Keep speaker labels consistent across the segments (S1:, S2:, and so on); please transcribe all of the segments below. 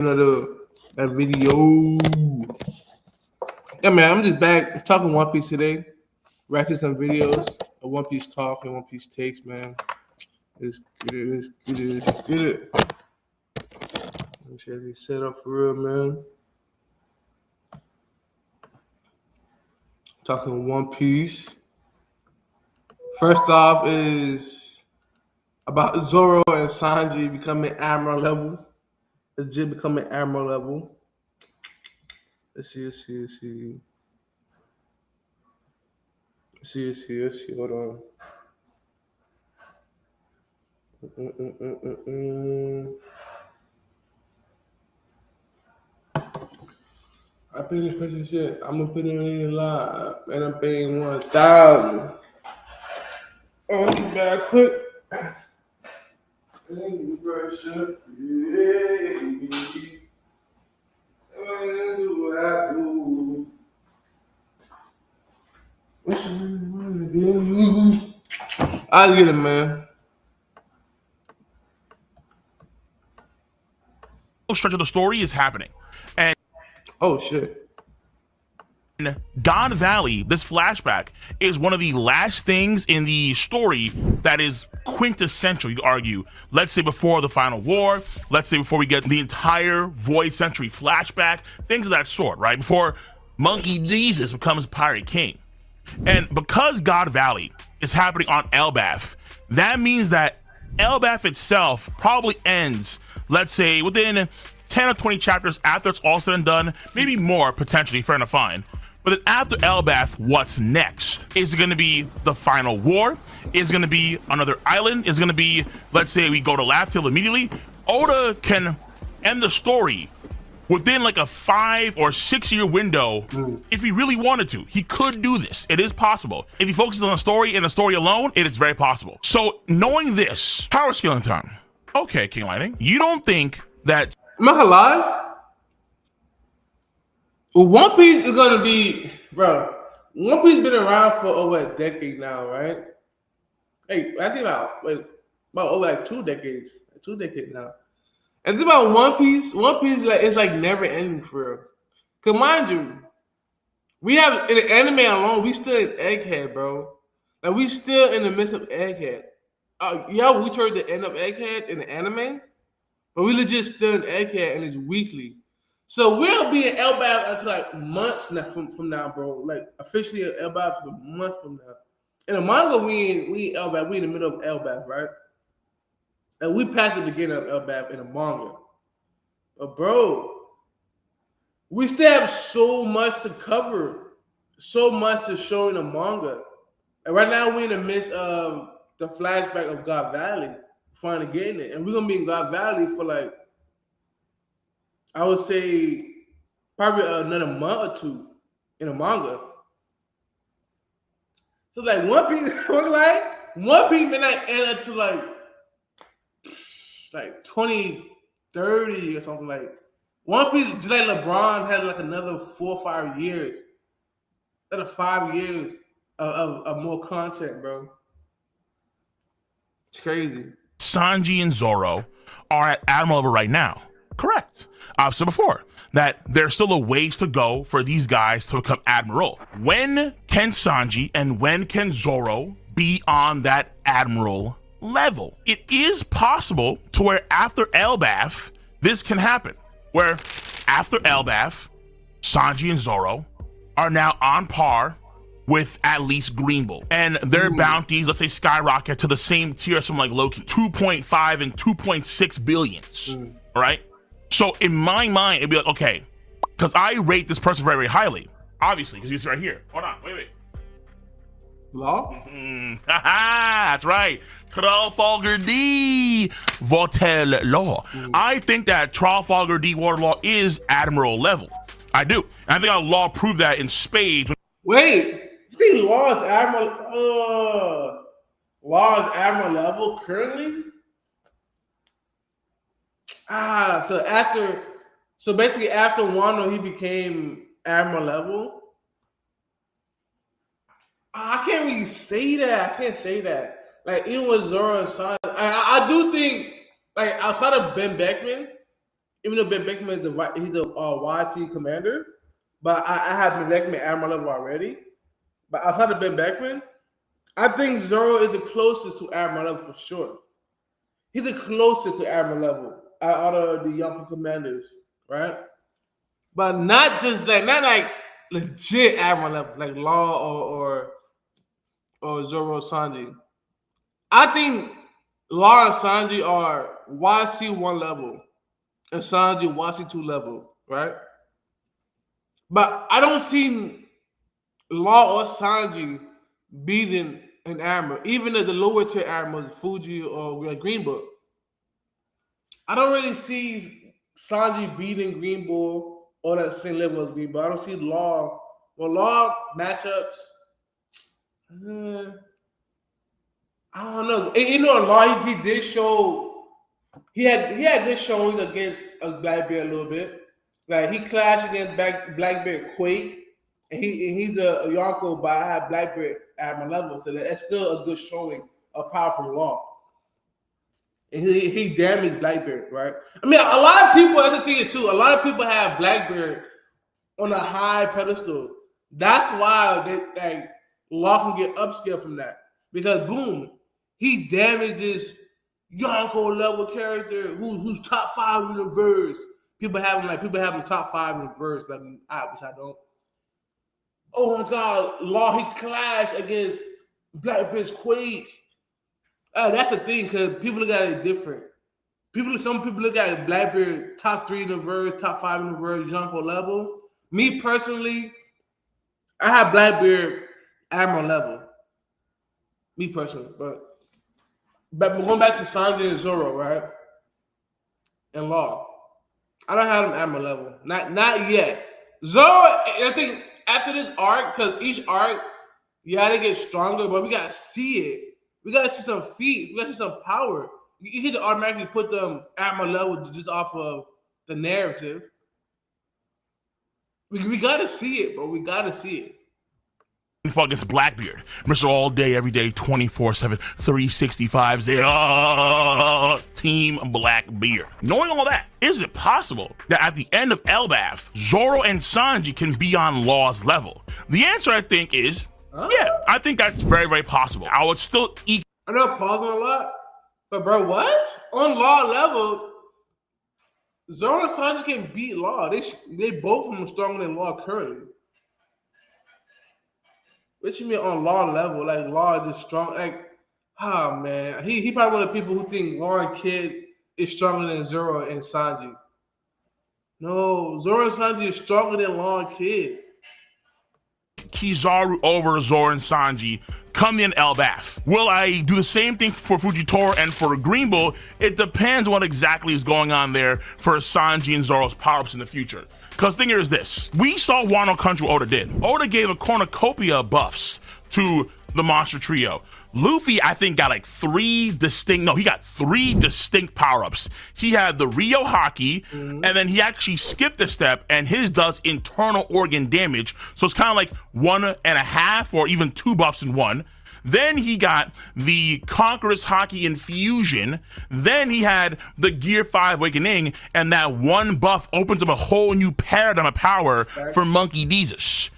S1: another that video. Yeah, man, I'm just back talking One Piece today. Reacting some videos of One Piece talk and One Piece takes, man. Let's get it, let's get it, let's get it. Let me show you set up for real, man. Talking One Piece. First off is about Zoro and Sanji becoming Admiral level. Legit becoming Admiral level. Let's see. Hold on. I pay this person shit. I'm gonna put it in live, and I'm paying 1,000. Oh, you back quick. Thank you, pressure. Yeah. What I do. I'll get it, man.
S2: Stretch of the story is happening. And
S1: oh shit.
S2: God Valley, this flashback, is one of the last things in the story that is quintessential, you could argue. Let's say before the final war, let's say before we get the entire Void Century flashback, things of that sort, right? Before Monkey Jesus becomes Pirate King. And because God Valley is happening on Elbaf, that means that Elbaf itself probably ends, let's say, within 10 or 20 chapters after it's all said and done, maybe more, potentially, fair enough, fine. But then after Elbaf, what's next? Is it going to be the final war? Is it going to be another island? Is it going to be, let's say we go to Laugh Tale immediately? Oda can end the story within like a 5 or 6 year window if he really wanted to. He could do this. It is possible. If he focuses on the story and the story alone, it is very possible. So knowing this, power scaling time. Okay, King Lightning, you don't think that...
S1: I'm not gonna lie. Well, One Piece is gonna be, bro. One Piece been around for over a decade now, right? Hey, I think about over like 2 decades, 2 decades now. And it's about One Piece. One Piece is like never ending for real. Cause mind you, we have in the anime alone, we still in Egghead, bro. Like we still in the midst of Egghead. We toward the end of Egghead in the anime, but we legit still in Egghead and it's weekly. So we'll be in Elbaf until like months from now, bro. Like officially in Elbaf for months from now. In the manga, we in Elbaf. We in the middle of Elbaf, right? And we passed the beginning of Elbaf in the manga. But bro, we still have so much to cover, so much to show in the manga. And right now we're in the midst of the flashback of God Valley, finally getting it. And we're gonna be in God Valley for like, I would say probably another month or 2 in the manga. So like One Piece may not end until like 2030 or something like. One Piece, just like LeBron had like another 4 or 5 years, another 5 years of more content, bro. It's crazy.
S2: Sanji and Zoro are at Admiral level right now. Correct. I've said before that there's still a ways to go for these guys to become Admiral. When can Sanji and when can Zoro be on that Admiral level? It is possible to where after Elbaf, this can happen. Where after Elbaf, Sanji and Zoro are now on par with at least Green Bull. And their bounties, let's say, skyrocket to the same tier as something like Loki, 2.5 and 2.6 billions, all right? So in my mind, it'd be like, okay, because I rate this person very, very highly, obviously, because he's right here. Hold on, wait.
S1: Law?
S2: That's right. Trafalgar D. Votel Law. I think that Trafalgar D. Waterlaw is Admiral level. I do. And I think our Law proved that in spades.
S1: Wait, you think Law is Admiral? Law is Admiral level currently? So basically after Wano, he became Admiral level. I can't really say that. I can't say that. Like even with Zoro and Sanji, I do think like outside of Ben Beckman, Even though Ben Beckman is he's a YC commander, but I have Ben Beckman at Admiral level already. But outside of Ben Beckman, I think Zoro is the closest to Admiral level for sure. He's the closest to Admiral level out of the young commanders, right? But not just like not like legit Admiral level, like Law or Zoro Sanji. I think Law and Sanji are YC1 level and Sanji YC2 level, right? But I don't see Law or Sanji beating an Admiral, even at the lower tier Admirals, Fuji or Green Book. I don't really see Sanji beating Green Bull on that same level as Green Bull. I don't see Law. Well, Law matchups. I don't know. And, you know, Law he did show he had good showings against Blackbeard a little bit. Like he clashed against Blackbeard Quake, and he's a Yonko, but I have Blackbeard at my level, so that's still a good showing of power from Law. And he damaged Blackbeard, right? I mean, a lot of people, that's the thing too. A lot of people have Blackbeard on a high pedestal. That's why they like Law can get upscale from that. Because boom, he damaged this Yonko level character who's top 5 in the verse. People have him top 5 in the verse, like which I don't. Oh my God, Law he clashed against Blackbeard's Quake. That's the thing, because people look at it different. Some people look at Blackbeard top 3 in the verse, top 5 in the verse, Yonko level. Me personally, I have Blackbeard Admiral level. Me personally, but going back to Sanji and Zoro, right? And Law, I don't have them Admiral level. Not yet. Zoro, I think after this arc, because each arc, they get stronger, but we gotta see it. We gotta see some feet. We gotta see some power. You can automatically put them Admiral level just off of the narrative. We gotta see it, bro. We gotta see it.
S2: Fought against Blackbeard, Mr. All Day, Every Day, 24/7, 365 days. Team Blackbeard. Knowing all that, is it possible that at the end of Elbaf, Zoro and Sanji can be on Law's level? The answer, I think, is yeah. I think that's very, very possible. I would still eat.
S1: I know I'm pausing a lot, but bro, what? On Law level, Zoro and Sanji can beat Law. They both of them are stronger than Law currently. What you mean on Law level? Like Law is just strong. Like, man, he probably one of the people who think Law and Kid is stronger than Zoro and Sanji. No, Zoro and Sanji is stronger than Law and Kid.
S2: Kizaru over Zoro and Sanji come in Elbaf. Will I do the same thing for Fujitora and for Green Bull? It depends what exactly is going on there for Sanji and Zoro's power-ups in the future. Because the thing here is this. We saw Wano Country what Oda did. Oda gave a cornucopia of buffs to the Monster Trio. Luffy, I think, got like he got 3 distinct power-ups. He had the Rio Haki, and then he actually skipped a step, and his does internal organ damage. So it's kind of like 1.5 or even 2 buffs in one. Then he got the Conqueror's Haki Infusion. Then he had the Gear 5 Awakening, and that one buff opens up a whole new paradigm of power for Monkey Jesus.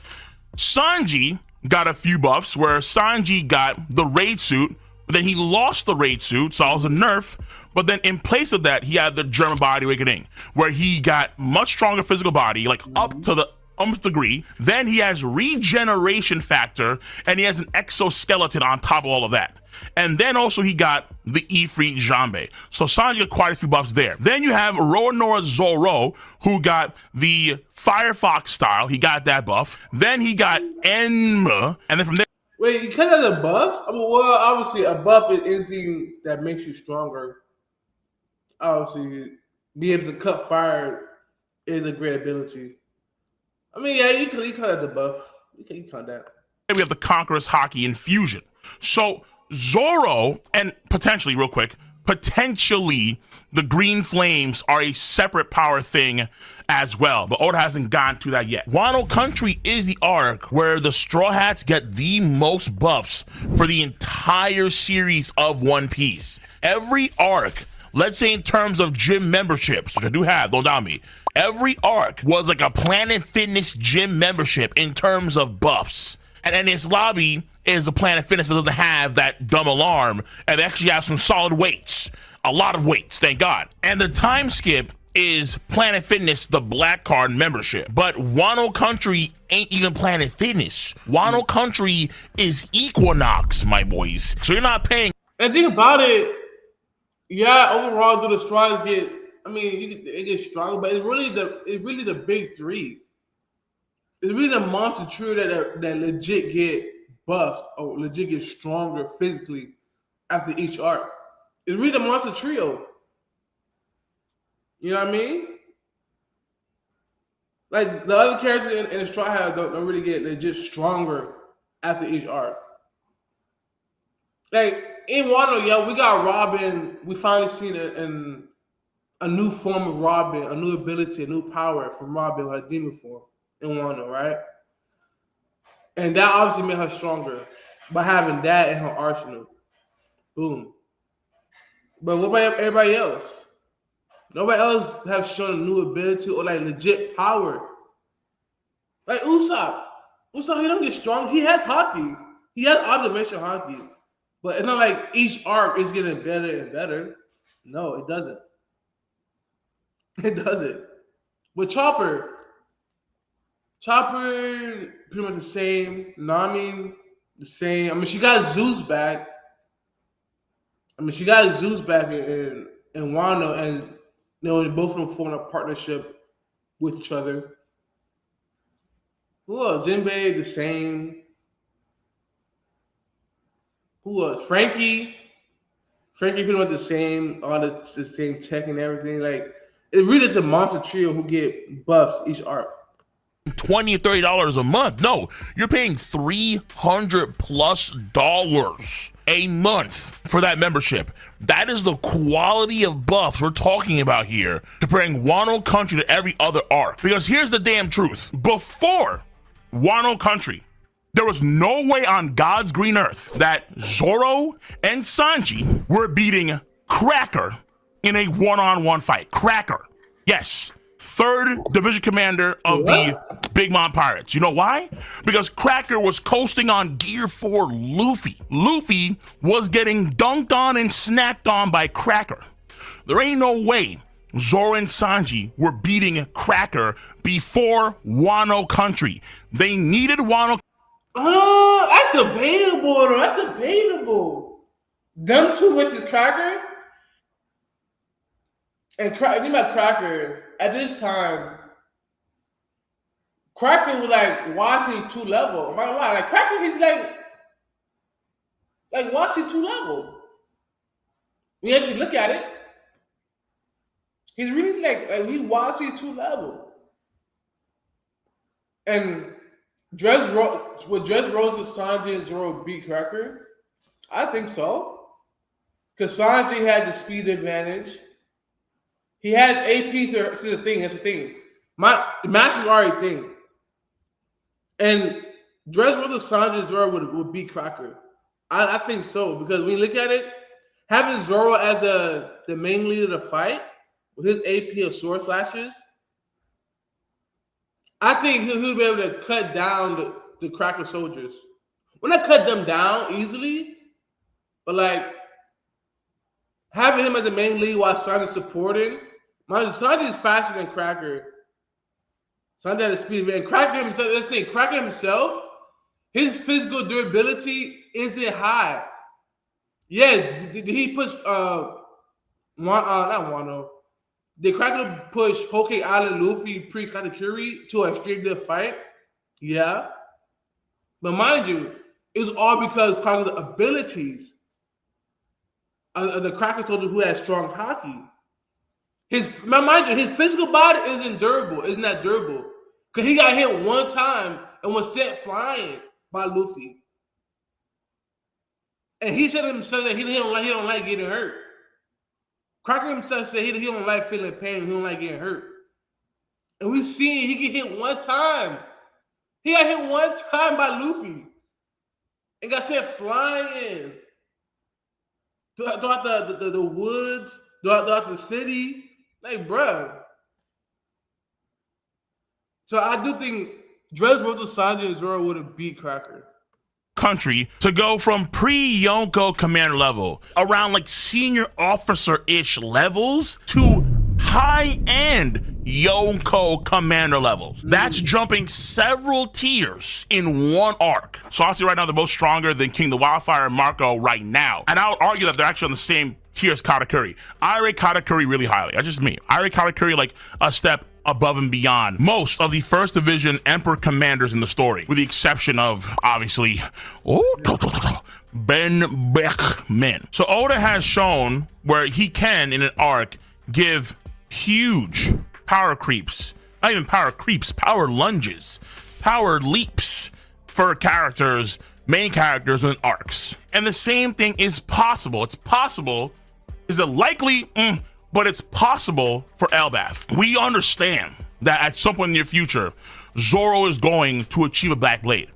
S2: Sanji got a few buffs, where Sanji got the Raid Suit, but then he lost the Raid Suit, so it was a nerf. But then in place of that, he had the German Body Awakening, where he got much stronger physical body, like up to the degree. Then he has regeneration factor, and he has an exoskeleton on top of all of that. And then also he got the Ifrit Jambe. So Sanji got quite a few buffs there. Then you have Roronoa Zoro, who got the Firefox style. He got that buff. Then he got Enma, and then from there.
S1: Wait, you cut out a buff? I mean, well, obviously a buff is anything that makes you stronger. Obviously, being able to cut fire is a great ability. I mean, yeah, you cut out the buff. You can cut that.
S2: We have the Conqueror's Haki Infusion. So Zoro, and potentially, real quick, the Green Flames are a separate power thing as well, but Oda hasn't gone to that yet. Wano Country is the arc where the Straw Hats get the most buffs for the entire series of One Piece. Every arc let's say in terms of gym memberships, which I do have, don't doubt me, every arc was like a Planet Fitness gym membership in terms of buffs. And then its lobby is a Planet Fitness that doesn't have that dumb alarm, and they actually have some solid weights. A lot of weights, thank God. And the time skip is Planet Fitness, the Black Card membership. But Wano Country ain't even Planet Fitness. Wano Country is Equinox, my boys. So you're not paying.
S1: And think about it, yeah, overall, do the strides get, I mean, it gets stronger, but it's really the big three. It's really the monster trio that legit get buffed or legit get stronger physically after each arc. It's really the monster trio. You know what I mean? Like the other characters in the Straw Hat don't really get legit stronger after each arc. Like in Wano, yo, we got Robin. We finally seen a new form of Robin, a new ability, a new power from Robin, her demon form in Wano, right? And that obviously made her stronger by having that in her arsenal. Boom. But what about everybody else? Nobody else has shown a new ability or like legit power. Like Usopp. Usopp, he don't get strong. He has hockey. He has observation hockey. But it's not like each arc is getting better and better. No, it doesn't. It doesn't. With Chopper pretty much the same. Nami, the same. I mean, she got Zeus back. in Wano, and both of them formed a partnership with each other. Who else? Jinbei, the same. Who else? Frankie pretty much the same. All the same tech and everything. Like it really is a monster trio who get buffs each arc.
S2: $20 or $30 a month. No, you're paying $300+ a month for that membership. That is the quality of buffs we're talking about here to bring Wano Country to every other arc. Because here's the damn truth. Before Wano Country, there was no way on God's green earth that Zoro and Sanji were beating Cracker in a one-on-one fight. Cracker. Yes. 3rd division commander of the Big Mom Pirates. You know why? Because Cracker was coasting on Gear 4 Luffy. Luffy was getting dunked on and snacked on by Cracker. There ain't no way Zoro and Sanji were beating Cracker before Wano Country. They needed Wano.
S1: That's debatable, though. That's debatable. Them two versus Cracker? And think about Cracker. At this time, Cracker was like Washington 2 level. I'm not gonna lie. Like Cracker, he's like Washington 2 level. When you actually look at it, he's really like he's Washington 2 level. And would Dressrosa, Sanji, and Zoro beat Cracker? I think so. Because Sanji had the speed advantage. He had AP to the thing. That's the thing. The match is already a thing. And Dressrosa, Sanji, and Zoro would beat Cracker. I think so. Because when you look at it, having Zoro as the main leader of the fight with his AP of sword slashes, I think he'll be able to cut down the Cracker soldiers. Well, not cut them down easily, but like having him as the main lead while Sanji's supporting. Sanji is faster than Cracker. Sanji had the speed of it. And Cracker himself, that's the thing, Cracker himself, his physical durability isn't high. Yeah, did he push not Wano? Did Cracker push Poke Island Luffy pre-Katakuri to a extreme death fight? Yeah. But mind you, it was all because of the abilities of the Cracker soldier who had strong hockey. Mind you, his physical body isn't that durable. Because he got hit one time and was sent flying by Luffy. And he said himself that he don't like getting hurt. Cracker himself said he don't like feeling pain. He don't like getting hurt. And we seen he get hit one time. He got hit one time by Luffy. And got sent flying throughout the woods throughout the city. Like, bruh. So I do think Dressrosa, Sanji, and Zoro would have beat Cracker.
S2: Country to go from pre-Yonko commander level, around like senior officer-ish levels, to high-end Yonko commander levels. That's jumping several tiers in one arc. So I'll say right now they're both stronger than King the Wildfire and Marco right now. And I would argue that they're actually on the same tier as Katakuri. I rate Katakuri really highly. That's just me. I rate Katakuri like a step above and beyond most of the first division emperor commanders in the story, with the exception of obviously Ben Beckman. So Oda has shown where he can in an arc give huge power creeps, not even power creeps, power lunges, power leaps for characters, main characters in arcs. And the same thing is possible. It's possible. Is it likely? But it's possible for Elbaf. We understand that at some point in the near future, Zoro is going to achieve a Black Blade.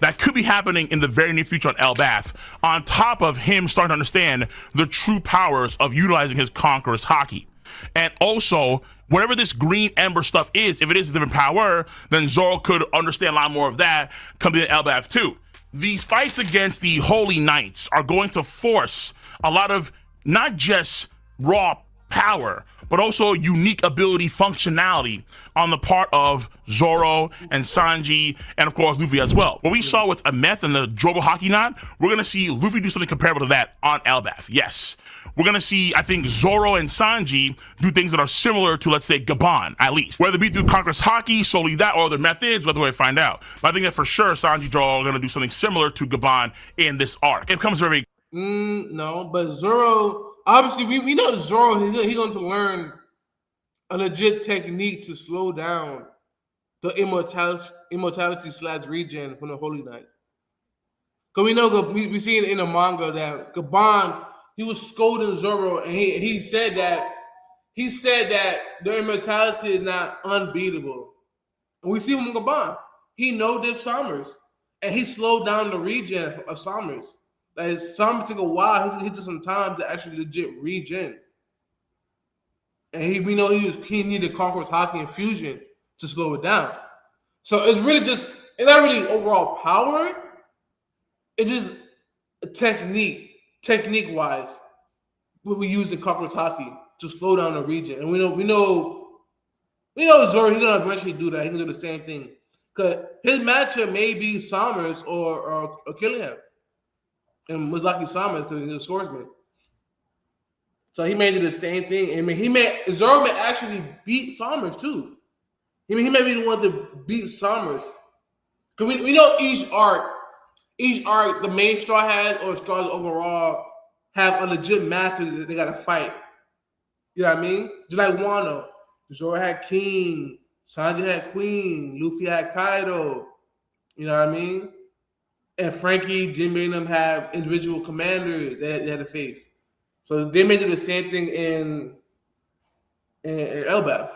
S2: That could be happening in the very near future on Elbaf, on top of him starting to understand the true powers of utilizing his Conqueror's Haki. And also, whatever this Green Ember stuff is, if it is a different power, then Zoro could understand a lot more of that coming in Elbaf too. These fights against the Holy Knights are going to force a lot of not just raw power, but also unique ability functionality on the part of Zoro and Sanji, and of course Luffy as well. What we saw with Ameth and the Jobo Haki Knot, we're gonna see Luffy do something comparable to that on Elbaf. Yes, we're gonna see, I think, Zoro and Sanji do things that are similar to, let's say, Gaban, at least. Whether it be through Conqueror's Haki, solely that, or other methods, we'll have to find out. But I think that for sure Sanji and Zoro are gonna do something similar to Gaban in this arc. It becomes very
S1: no, but Zoro. Obviously, we know Zoro, he's going to learn a legit technique to slow down the immortality / regen from the Holy Knights. Because we know, we see in the manga that Gaban, he was scolding Zoro, and he said that their immortality is not unbeatable. And we see him in Gaban. He know Div Summers, and he slowed down the regen of Summers. Like, some took a while. He took some time to actually legit regen, and we know he needed Conqueror's Haki and Fusion to slow it down. So it's not really overall power. It's just a technique wise. What we use in Conqueror's Haki to slow down the regen, and we know Zoro. He's gonna eventually do that. He's gonna do the same thing because his matchup may be Summers or Killingham. And Muzaki Sama because he's a swordsman. So he may do the same thing. I mean, Zoro may actually beat Summers too. I mean, he may be the one to beat Summers. Because we know each arc, the main straw has, or straws overall, have a legit master that they gotta fight. You know what I mean? Just like Wano. Zoro had King, Sanji had Queen, Luffy had Kaido. You know what I mean? And Frankie, Jimmy, and them have individual commanders that they had to face. So they may do the same thing in Elbaf.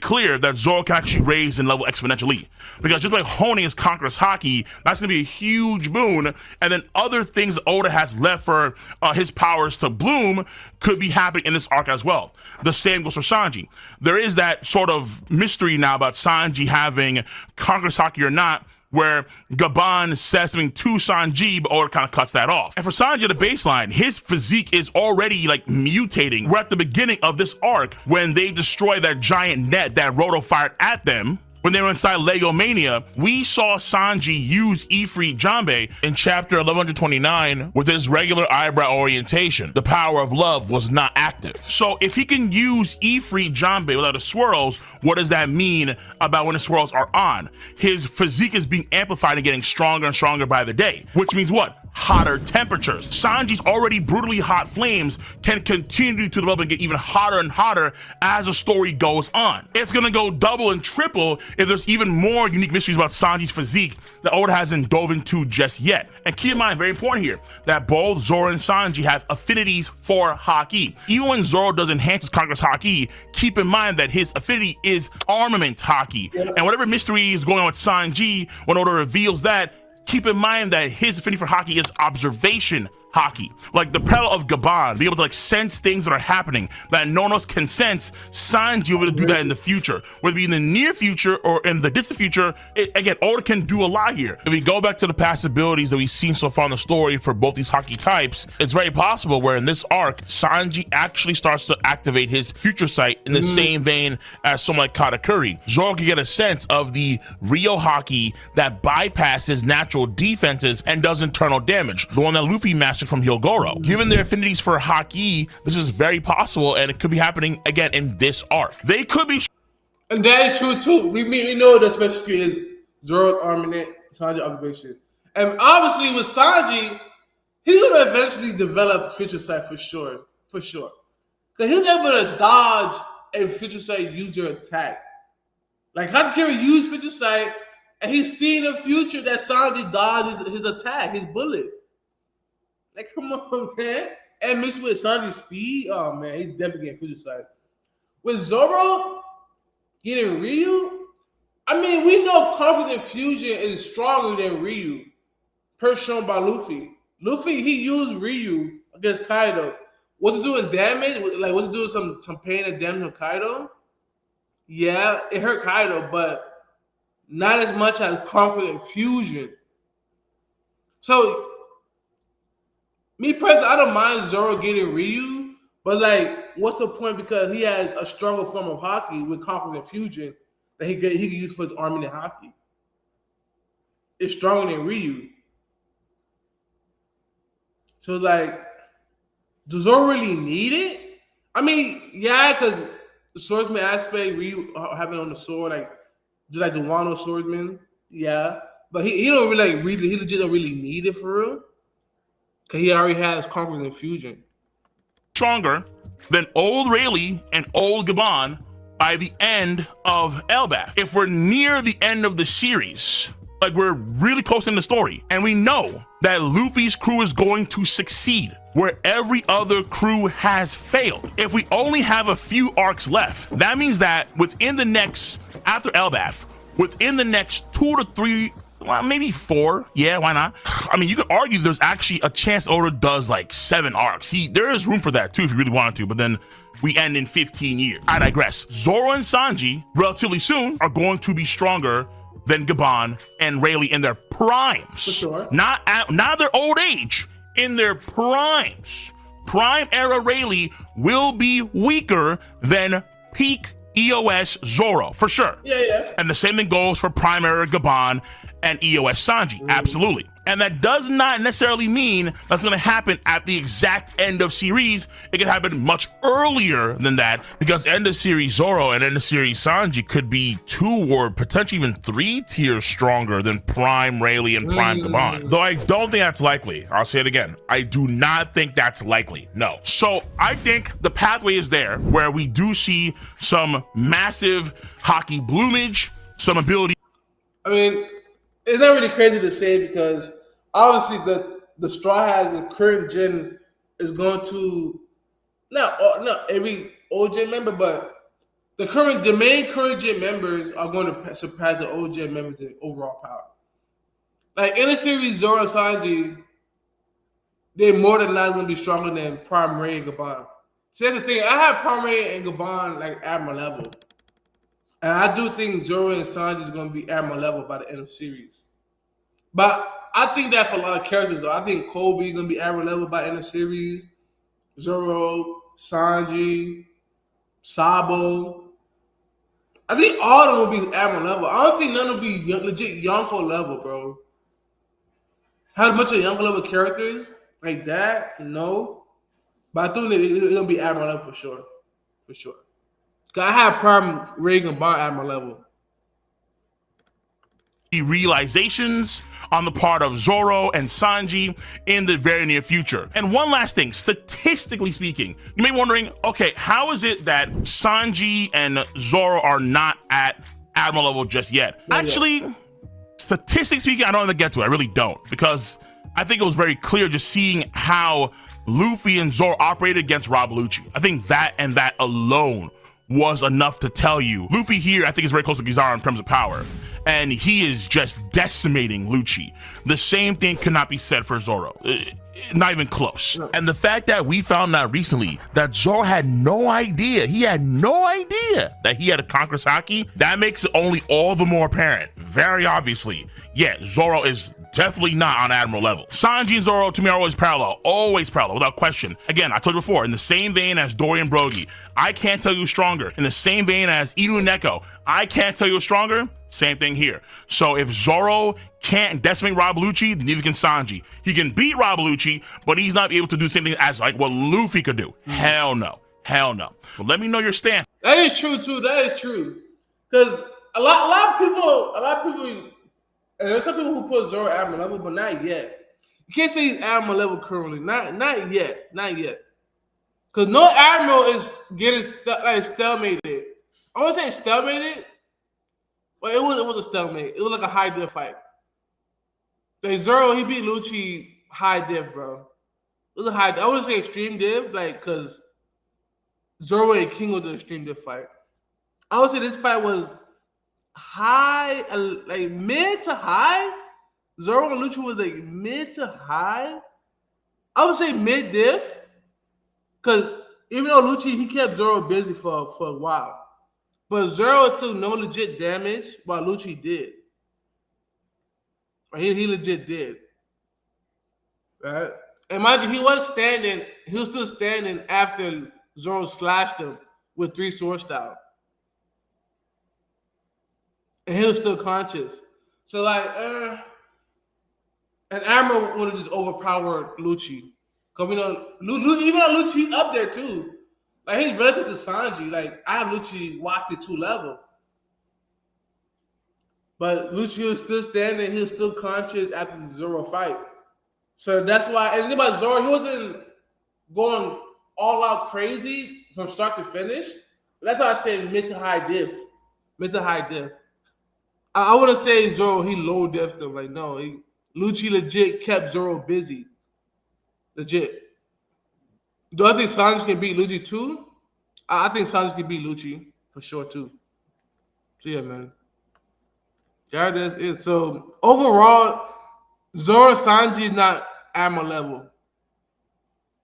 S2: Clear that Zoro can actually raise in level exponentially, because just like honing his Conqueror's Haki, that's going to be a huge boon, and then other things Oda has left for his powers to bloom could be happening in this arc as well. The same goes for Sanji. There is that sort of mystery now about Sanji having Conqueror's Haki or not, where Gaban says something to Sanji, but Oda kind of cuts that off. And for Sanji, the baseline, his physique is already like mutating. We're at the beginning of this arc when they destroy that giant net that Roto fired at them. When they were inside Lego Mania, we saw Sanji use Ifrit Jambe in chapter 1129 with his regular eyebrow orientation. The power of love was not active. So if he can use Ifrit Jambe without the swirls, what does that mean about when the swirls are on? His physique is being amplified and getting stronger and stronger by the day, which means what? Hotter temperatures. Sanji's already brutally hot flames can continue to develop and get even hotter and hotter as the story goes on. It's gonna go double and triple if there's even more unique mysteries about Sanji's physique that Oda hasn't dove into just yet. And keep in mind, very important here, that both Zoro and Sanji have affinities for Haki. Even when Zoro does enhance his Conqueror's Haki, keep in mind that his affinity is armament Haki. And whatever mystery is going on with Sanji, when Oda reveals that, keep in mind that his affinity for Haki is observation haki, like the pedal of Gaban, be able to like sense things that are happening that no one else can sense. Sanji will be able to do that in the future, whether it be in the near future or in the distant future. Again, Oda can do a lot here. If we go back to the past abilities that we've seen so far in the story for both these haki types, it's very possible where in this arc, Sanji actually starts to activate his future sight in the same vein as someone like Katakuri. Zoro can get a sense of the Rio haki that bypasses natural defenses and does internal damage, the one that Luffy mastered from Hyogoro. Given their affinities for haki, this is very possible, and it could be happening again in this arc. They could be,
S1: and that is true too. We know the special skill is Zoro's armament, Sanji observation, and obviously with Sanji, he's gonna eventually develop future sight for sure, because he's able to dodge a future sight user attack. Like Katakuri used future sight, and he's seeing the future that Sanji dodged his attack, his bullet. Like, come on, man. And mixed with Sanji's speed, oh man, he's definitely getting future sight. With Zoro getting Ryu, I mean, we know Confident Fusion is stronger than Ryu, per shown by Luffy. Luffy, he used Ryu against Kaido. Was it doing damage? Like, was it doing some pain and damage on Kaido? Yeah, it hurt Kaido, but not as much as Confident Fusion. So, me personally, I don't mind Zoro getting Ryu, but like, what's the point? Because he has a stronger form of haki with Confident Fusion that he can use for his army and haki. It's stronger than Ryu. So like, does Zoro really need it? I mean, yeah, because the swordsman aspect, Ryu having on the sword, like just like the Wano swordsman, yeah. But he don't really like he legit don't really need it for real. Cause he already has Confident Fusion.
S2: Stronger than old Rayleigh and old Gaban by the end of Elbaf. If we're near the end of the series, like we're really close in the story, and we know that Luffy's crew is going to succeed where every other crew has failed. If we only have a few arcs left, that means that within the next, after Elbaf, within the next 2 to 3, well, maybe 4, yeah, why not? I mean, you could argue there's actually a chance Oda does like 7 arcs. There is room for that too if you really wanted to, but then we end in 15 years. I digress. Zoro and Sanji, relatively soon, are going to be stronger than Gaban and Rayleigh in their primes.
S1: For sure.
S2: Not their old age, in their primes. Prime era Rayleigh will be weaker than peak EOS Zoro, for sure.
S1: Yeah.
S2: And the same thing goes for Prime era Gaban and EOS Sanji, absolutely. And that does not necessarily mean that's going to happen at the exact end of series. It can happen much earlier than that, because end of series Zoro and end of series Sanji could be 2 or potentially even 3 tiers stronger than Prime Rayleigh and Prime Gaban. Though I don't think that's likely. I'll say it again. I do not think that's likely. No. So I think the pathway is there where we do see some massive haki bloomage, some ability.
S1: I mean, it's not really crazy to say because obviously the Straw Hats in current gen is going to not every old gen member, but the main current gen members are going to surpass the old gen members in overall power. Like in the series, Zoro and Sanji, they're more than not going to be stronger than Prime Ray and Gaban. See, that's the thing. I have Prime Ray and Gaban like Admiral level. And I do think Zoro and Sanji is going to be Admiral level by the end of the series. But I think that for a lot of characters, though, I think Kobe is going to be Admiral level by the end of the series. Zoro, Sanji, Sabo. I think all of them will be Admiral level. I don't think none will be legit Yonko level, bro. Have a bunch of Yonko level characters like that? No. But I think they're going to be Admiral level for sure. For sure. I have Prime Reagan bar Admiral level.
S2: Realizations on the part of Zoro and Sanji in the very near future. And one last thing, statistically speaking, you may be wondering, okay, how is it that Sanji and Zoro are not at Admiral level just yet? Actually, statistically speaking, I don't even get to it. I really don't, because I think it was very clear just seeing how Luffy and Zoro operated against Rob Lucci. I think that and that alone was enough to tell you. Luffy here, I think, is very close to Kizaru in terms of power. And he is just decimating Lucci. The same thing could not be said for Zoro. Not even close. No. And the fact that we found out recently that Zoro had no idea, he had no idea that he had to conquer Saki, that makes it only all the more apparent, very obviously. Yeah, Zoro is definitely not on Admiral level. Sanji and Zoro to me are always parallel, without question. Again, I told you before, in the same vein as Dory and Brogy, I can't tell you stronger. In the same vein as Inu and Neko, I can't tell you stronger. Same thing here. So if Zoro can't decimate Rob Lucci, then neither can Sanji. He can beat Rob Lucci, but he's not able to do the same thing as like what Luffy could do. Hell no. Hell no. But let me know your stance.
S1: That is true too. That is true. Because a lot of people, and there's some people who put Zoro at Admiral level, but not yet. You can't say he's Admiral level currently. Not yet. Because no Admiral is getting stalemated. I won't say stalemated. Well, it was a stalemate. It was like a high diff fight. Like Zoro, he beat Lucci high diff, bro. It was a high. I wouldn't say extreme diff, like because Zoro and King was an extreme diff fight. I would say this fight was high, like mid to high. Zoro and Lucci was like mid to high. I would say mid diff, because even though Lucci he kept Zoro busy for a while. But Zoro took no legit damage while Lucci did. He legit did. Right? And mind you, he was still standing after Zoro slashed him with 3 sword style. And he was still conscious. So like, and Admiral would have just overpowered Lucci. Because even though Lucci's up there too. Like, he's relative to Sanji. Like, I have Lucci watched at 2 level. But Lucci was still standing. He was still conscious after the Zoro fight. So that's why, and the thing about Zoro, he wasn't going all out crazy from start to finish. But that's why I say mid to high diff. Mid to high diff. I wouldn't say Zoro, he low diff them. Like, no. Lucci legit kept Zoro busy. Legit. Do I think Sanji can beat Lucci too? I think Sanji can beat Lucci for sure too. So yeah, man. That is it. So overall, Zoro and Sanji is not Admiral level.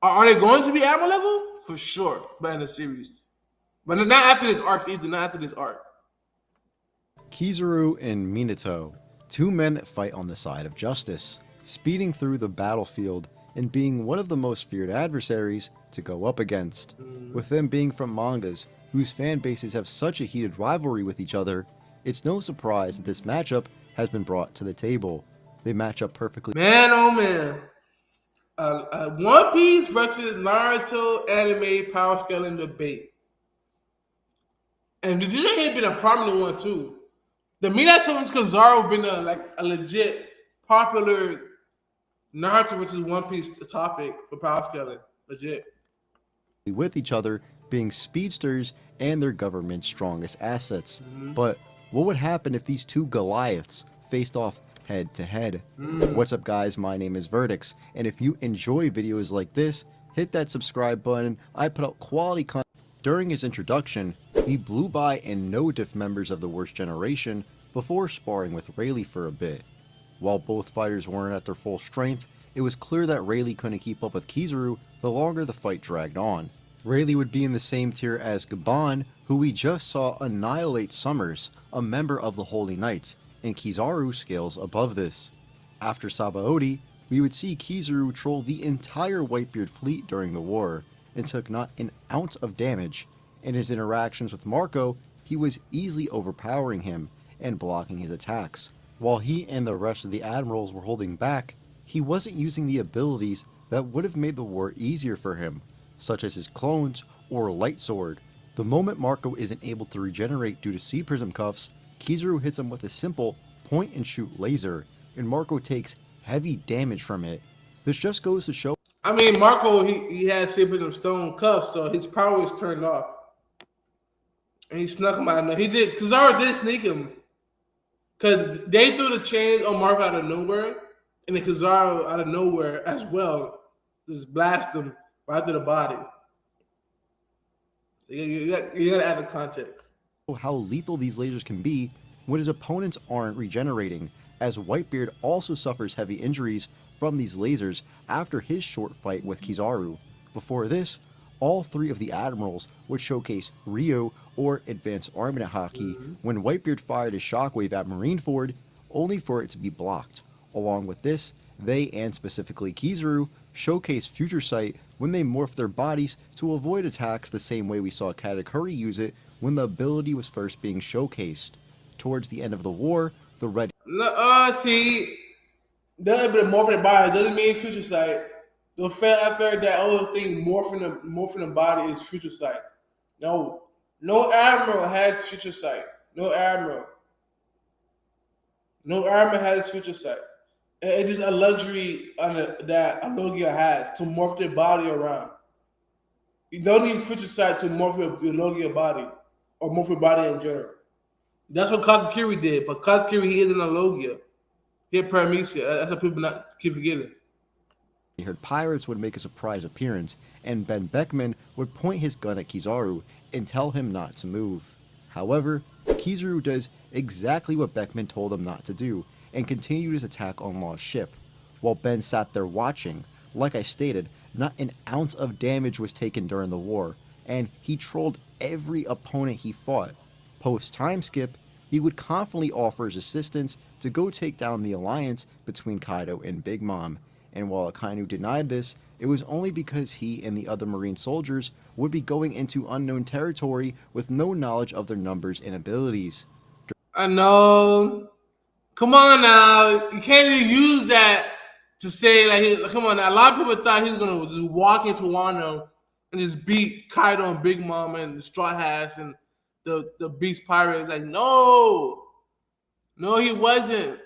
S1: Are they going to be Admiral level? For sure, but in the series. But not after this arc either, not after this arc.
S3: Kizaru and Minato, 2 men that fight on the side of justice, speeding through the battlefield and being one of the most feared adversaries to go up against, with them being from mangas whose fan bases have such a heated rivalry with each other. It's no surprise that this matchup has been brought to the table. They match up perfectly.
S1: Man, oh man. One Piece versus Naruto anime PowerScaling debate. And this has been a prominent one too. The Minato vs. Kizaru been a legit popular Naruto versus One Piece topic for PowerScaling. Legit.
S3: With each other, being speedsters and their government's strongest assets. But what would happen if these 2 Goliaths faced off head to head? What's up, guys? My name is Verdix, and if you enjoy videos like this, hit that subscribe button. I put out quality content. During his introduction, he blew by and no-diff members of the worst generation before sparring with Rayleigh for a bit. While both fighters weren't at their full strength, it was clear that Rayleigh couldn't keep up with Kizaru the longer the fight dragged on. Rayleigh would be in the same tier as Gaban, who we just saw annihilate Summers, a member of the Holy Knights, and Kizaru scales above this. After Sabaody, we would see Kizaru troll the entire Whitebeard fleet during the war, and took not an ounce of damage. In his interactions with Marco, he was easily overpowering him and blocking his attacks. While he and the rest of the admirals were holding back, he wasn't using the abilities that would have made the war easier for him, such as his clones or light sword. The moment Marco isn't able to regenerate due to Sea Prism cuffs, Kizaru hits him with a simple point and shoot laser, and Marco takes heavy damage from it. This just goes to show.
S1: I mean, Marco, he had Sea Prism stone cuffs, so his power was turned off. And he snuck him out of He did, Kizaru did sneak him. Because they threw the chains on Marco out of nowhere, and then Kizaru out of nowhere as well just blast him right through the body. You gotta add the context.
S3: How lethal these lasers can be when his opponents aren't regenerating, as Whitebeard also suffers heavy injuries from these lasers after his short fight with Kizaru. Before this, all three of the admirals would showcase Rio or Advanced Armament Hockey when Whitebeard fired his shockwave at Marineford, only for it to be blocked. Along with this, they, and specifically Kizaru, showcase Future Sight when they morph their bodies to avoid attacks the same way we saw Katakuri use it when the ability was first being showcased. Towards the end of the war, the Red
S1: No, see, doesn't be morphing the body doesn't mean future sight. The fact that other thing morphing the body is future sight. No, no admiral has future sight. No admiral has future sight. It's just a luxury that a Logia has to morph their body around. You don't need future sight to morph your Logia body or morph your body in general. That's what Katakuri did, but Katakuri he isn't a Logia. He had Paramecia. That's what people not keep forgetting.
S3: Haired pirates would make a surprise appearance, and Ben Beckman would point his gun at Kizaru and tell him not to move. However, Kizaru does exactly what Beckman told him not to do, and continued his attack on Law's ship. While Ben sat there watching, like I stated, not an ounce of damage was taken during the war, and he trolled every opponent he fought. Post-time skip, he would confidently offer his assistance to go take down the alliance between Kaido and Big Mom, and while Akainu denied this, it was only because he and the other Marine soldiers would be going into unknown territory with no knowledge of their numbers and abilities.
S1: I know. Come on now. You can't even use that to say, like, come on now. A lot of people thought he was going to just walk into Wano and just beat Kaido and Big Mom and the Straw Hats and the Beast Pirate. Like, no. No, he wasn't.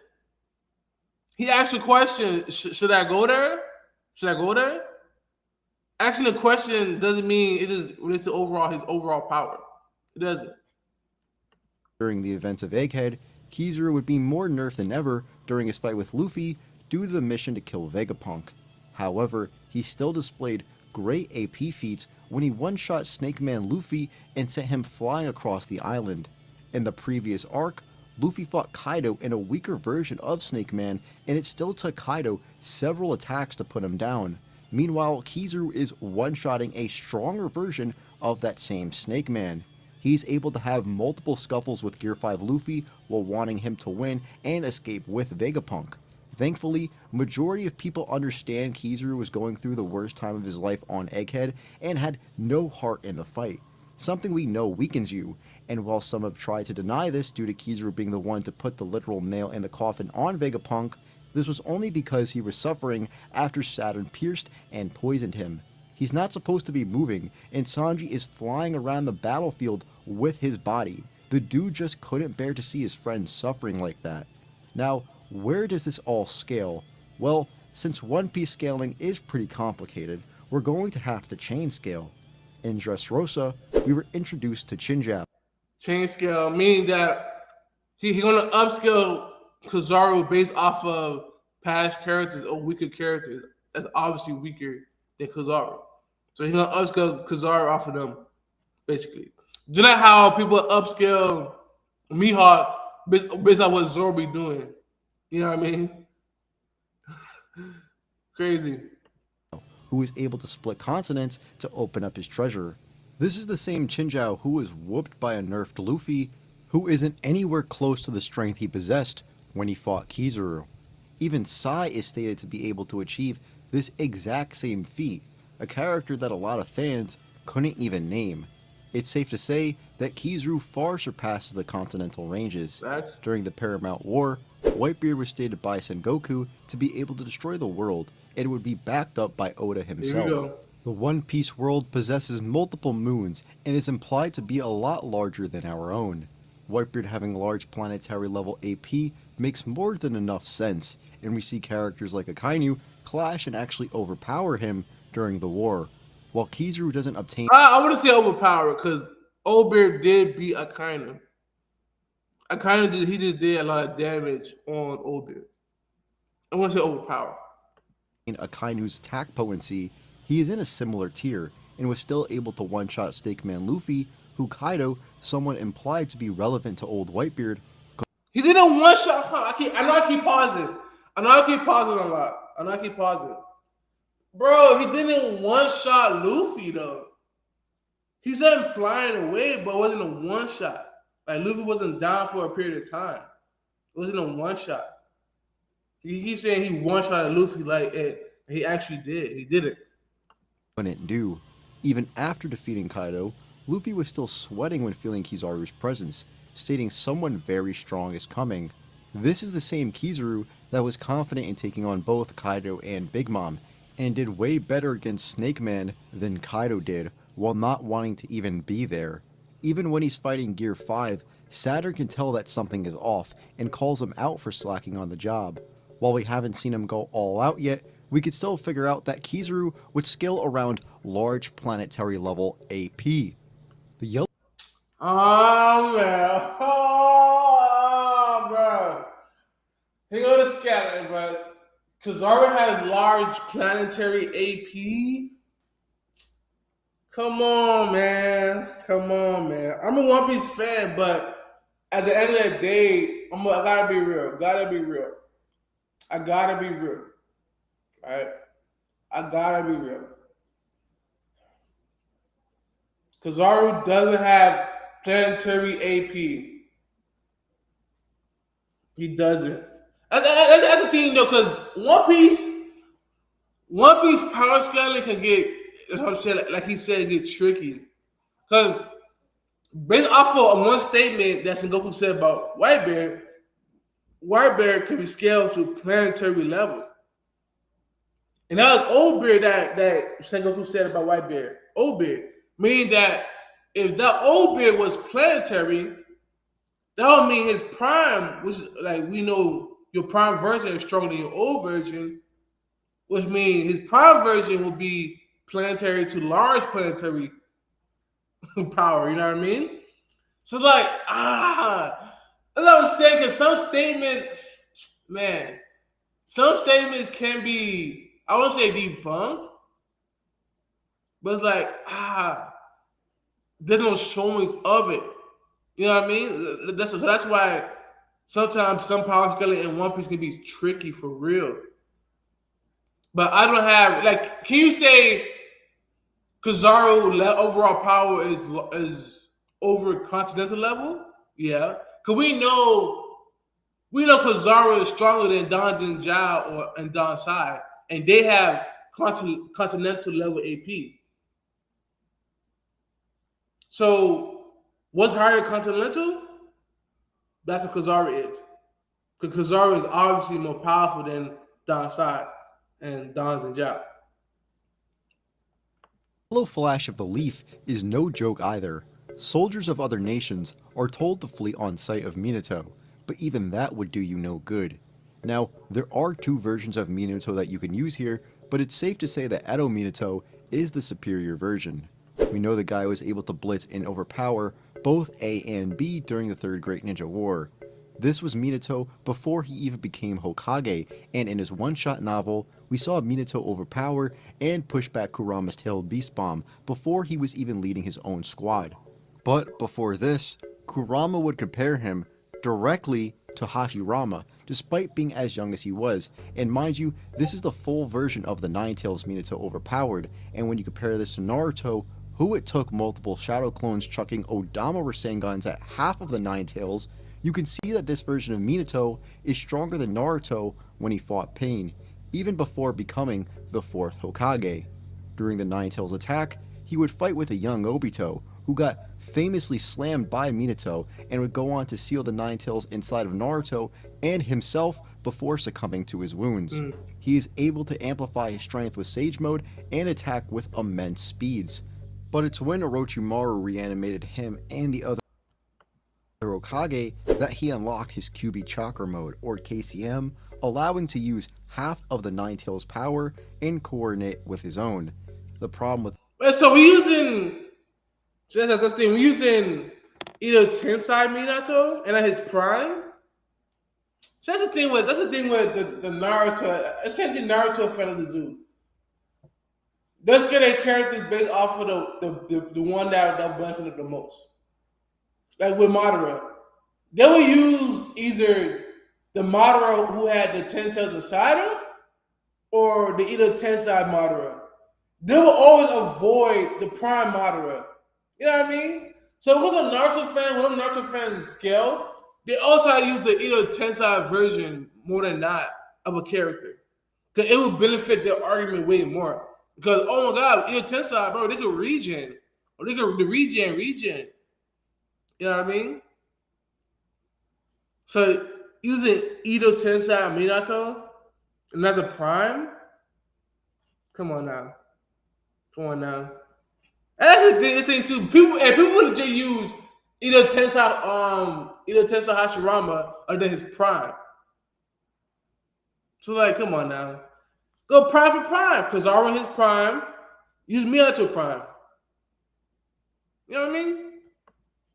S1: He asked a question, should I go there? Should I go there? Asking a question doesn't mean it is related to his overall power. It doesn't.
S3: During the events of Egghead, Kizaru would be more nerfed than ever during his fight with Luffy due to the mission to kill Vegapunk. However, he still displayed great AP feats when he one-shot Snake Man Luffy and sent him flying across the island. In the previous arc, Luffy fought Kaido in a weaker version of Snake Man, and it still took Kaido several attacks to put him down. Meanwhile, Kizaru is one-shotting a stronger version of that same Snake Man. He's able to have multiple scuffles with Gear 5 Luffy while wanting him to win and escape with Vegapunk. Thankfully, majority of people understand Kizaru was going through the worst time of his life on Egghead and had no heart in the fight. Something we know weakens you, and while some have tried to deny this due to Kizaru being the one to put the literal nail in the coffin on Vegapunk, this was only because he was suffering after Saturn pierced and poisoned him. He's not supposed to be moving, and Sanji is flying around the battlefield with his body. The dude just couldn't bear to see his friend suffering like that. Now, where does this all scale? Well, since One Piece scaling is pretty complicated, we're going to have to chain scale. In Dressrosa, we were introduced to Chinjao.
S1: Chain scale, meaning that he's going to upscale Kizaru based off of past characters or weaker characters. That's obviously weaker than Kizaru. So he's going to upscale Kizaru off of them, basically. Just like how people upscale Mihawk based on what Zoro be doing. You know what I mean? Crazy.
S3: Who is able to split continents to open up his treasure. This is the same Chinjao who was whooped by a nerfed Luffy, who isn't anywhere close to the strength he possessed when he fought Kizaru. Even Sai is stated to be able to achieve this exact same feat, a character that a lot of fans couldn't even name. It's safe to say that Kizaru far surpasses the continental ranges. During the Paramount War, Whitebeard was stated by Sengoku to be able to destroy the world, and would be backed up by Oda himself. The One Piece world possesses multiple moons and is implied to be a lot larger than our own. Whitebeard having large planetary level AP makes more than enough sense, and we see characters like Akainu clash and actually overpower him during the war. While Kizaru doesn't obtain...
S1: I wouldn't say overpower, because Oldbeard did beat Akainu. He just did a lot of damage on Oldbeard. I wouldn't say overpower.
S3: Akainu's attack potency, he is in a similar tier, and was still able to one-shot Snake Man Luffy, who Kaido, someone implied to be relevant to Old Whitebeard.
S1: He did a one shot. I know I keep pausing. I know I keep pausing a lot. I know I keep pausing. Bro, he didn't one shot Luffy though. He said him flying away, but it wasn't a one shot. Like Luffy wasn't down for a period of time. It wasn't a one shot. He keeps saying he one shot Luffy like it. He actually did. He did it.
S3: Couldn't do. Even after defeating Kaido, Luffy was still sweating when feeling Kizaru's presence, stating someone very strong is coming. This is the same Kizaru that was confident in taking on both Kaido and Big Mom, and did way better against Snake Man than Kaido did, while not wanting to even be there. Even when he's fighting Gear 5, Saturn can tell that something is off, and calls him out for slacking on the job. While we haven't seen him go all out yet, we could still figure out that Kizaru would scale around large planetary level AP. The yellow
S1: Oh man, oh bro. He go to scatter, but Kizaru has large planetary AP. Come on, man. Come on, man. I'm a One Piece fan, but at the end of the day, I gotta be real. Gotta be real. I gotta be real. Right? I gotta be real. Kizaru doesn't have planetary AP. He doesn't. That's the thing though, because One Piece power scaling can get, as I'm saying, like he said, get tricky. Because based off of one statement that Sengoku said about Whitebeard can be scaled to planetary level. And that was Old Beard that Sengoku said about Whitebeard. Old Beard. Meaning that if that Old Beard was planetary, that would mean his prime, which like we know your prime version is stronger than your old version, which means his prime version will be planetary to large planetary power, you know what I mean? So like, that's what I'm saying, because some statements can be, I won't say debunked, but it's like, there's no showing of it. You know what I mean? That's why sometimes some power scaling in One Piece can be tricky for real. But I don't have, like, can you say Kizaru overall power is over continental level? Yeah. Because we know Kizaru is stronger than Don Jinjao and Don Sai, and they have continental level AP. So what's higher continental? That's what Kizaru is. Because Kizaru is obviously more powerful than Don Sai and Don Jinjao.
S3: yellow flash of the leaf is no joke either. Soldiers of other nations are told to flee on sight of Minato, but even that would do you no good. Now, there are two versions of Minato that you can use here, but it's safe to say that Edo Minato is the superior version. We know the guy was able to blitz and overpower both A and B during the Third Great Ninja War. This was Minato before he even became Hokage, and in his one-shot novel, we saw Minato overpower and push back Kurama's tailed beast bomb before he was even leading his own squad. But before this, Kurama would compare him directly to Hashirama, despite being as young as he was. And mind you, this is the full version of the Nine Tails Minato overpowered, and when you compare this to Naruto, who it took multiple Shadow Clones chucking Odama Rasengans at half of the Nine Tails, you can see that this version of Minato is stronger than Naruto when he fought Pain, even before becoming the fourth Hokage. During the Nine Tails attack, he would fight with a young Obito, who got famously slammed by Minato and would go on to seal the Nine Tails inside of Naruto and himself before succumbing to his wounds. He is able to amplify his strength with Sage Mode and attack with immense speeds. But it's when Orochimaru reanimated him and the other Hokage that he unlocked his QB Chakra Mode, or KCM, allowing to use half of the Nine Tails power and coordinate with his own. The problem with
S1: So we're using either Tensai Minato and at his prime. So that's the thing with the Naruto. Essentially, Naruto failed to do. let's get a characters based off of the one that benefited the most. Like with Madara, they would use either the Madara who had the 10 tails inside him or the Edo Tensai Madara. They will always avoid the Prime Madara. You know what I mean? So with a Naruto fan, when a Naruto fan scale, they all try to use the Edo Tensai version more than not of a character. Because it would benefit their argument way more. Because, oh my God, Edo Tensai, bro, they could regen. Or they could regen. You know what I mean? So using Edo Tensai Minato, another Prime? Come on now. And that's the thing too. People would just use Edo Tensai Hashirama under his prime. So like, come on now. Go prime for prime. Kizaru in his prime. Use Minato prime. You know what I mean?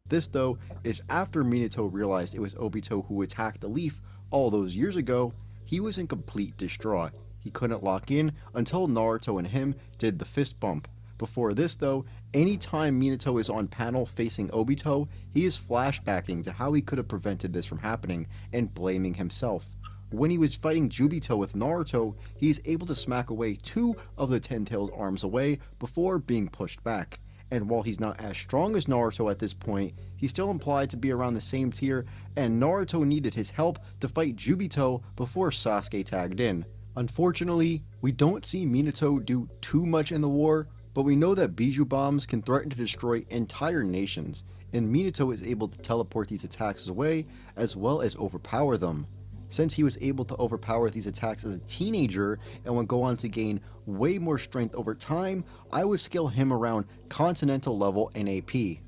S3: This, though, is after Minato realized it was Obito who attacked the Leaf all those years ago. He was in complete distraught. He couldn't lock in until Naruto and him did the fist bump. Before this, though, anytime Minato is on panel facing Obito, he is flashbacking to how he could have prevented this from happening and blaming himself. When he was fighting Jubito with Naruto, he is able to smack away 2 of the Ten Tails arms away before being pushed back. And while he's not as strong as Naruto at this point, he's still implied to be around the same tier, and Naruto needed his help to fight Jubito before Sasuke tagged in. Unfortunately, we don't see Minato do too much in the war, but we know that Bijou bombs can threaten to destroy entire nations, and Minato is able to teleport these attacks away as well as overpower them. Since he was able to overpower these attacks as a teenager and would go on to gain way more strength over time, I would scale him around Continental level in AP.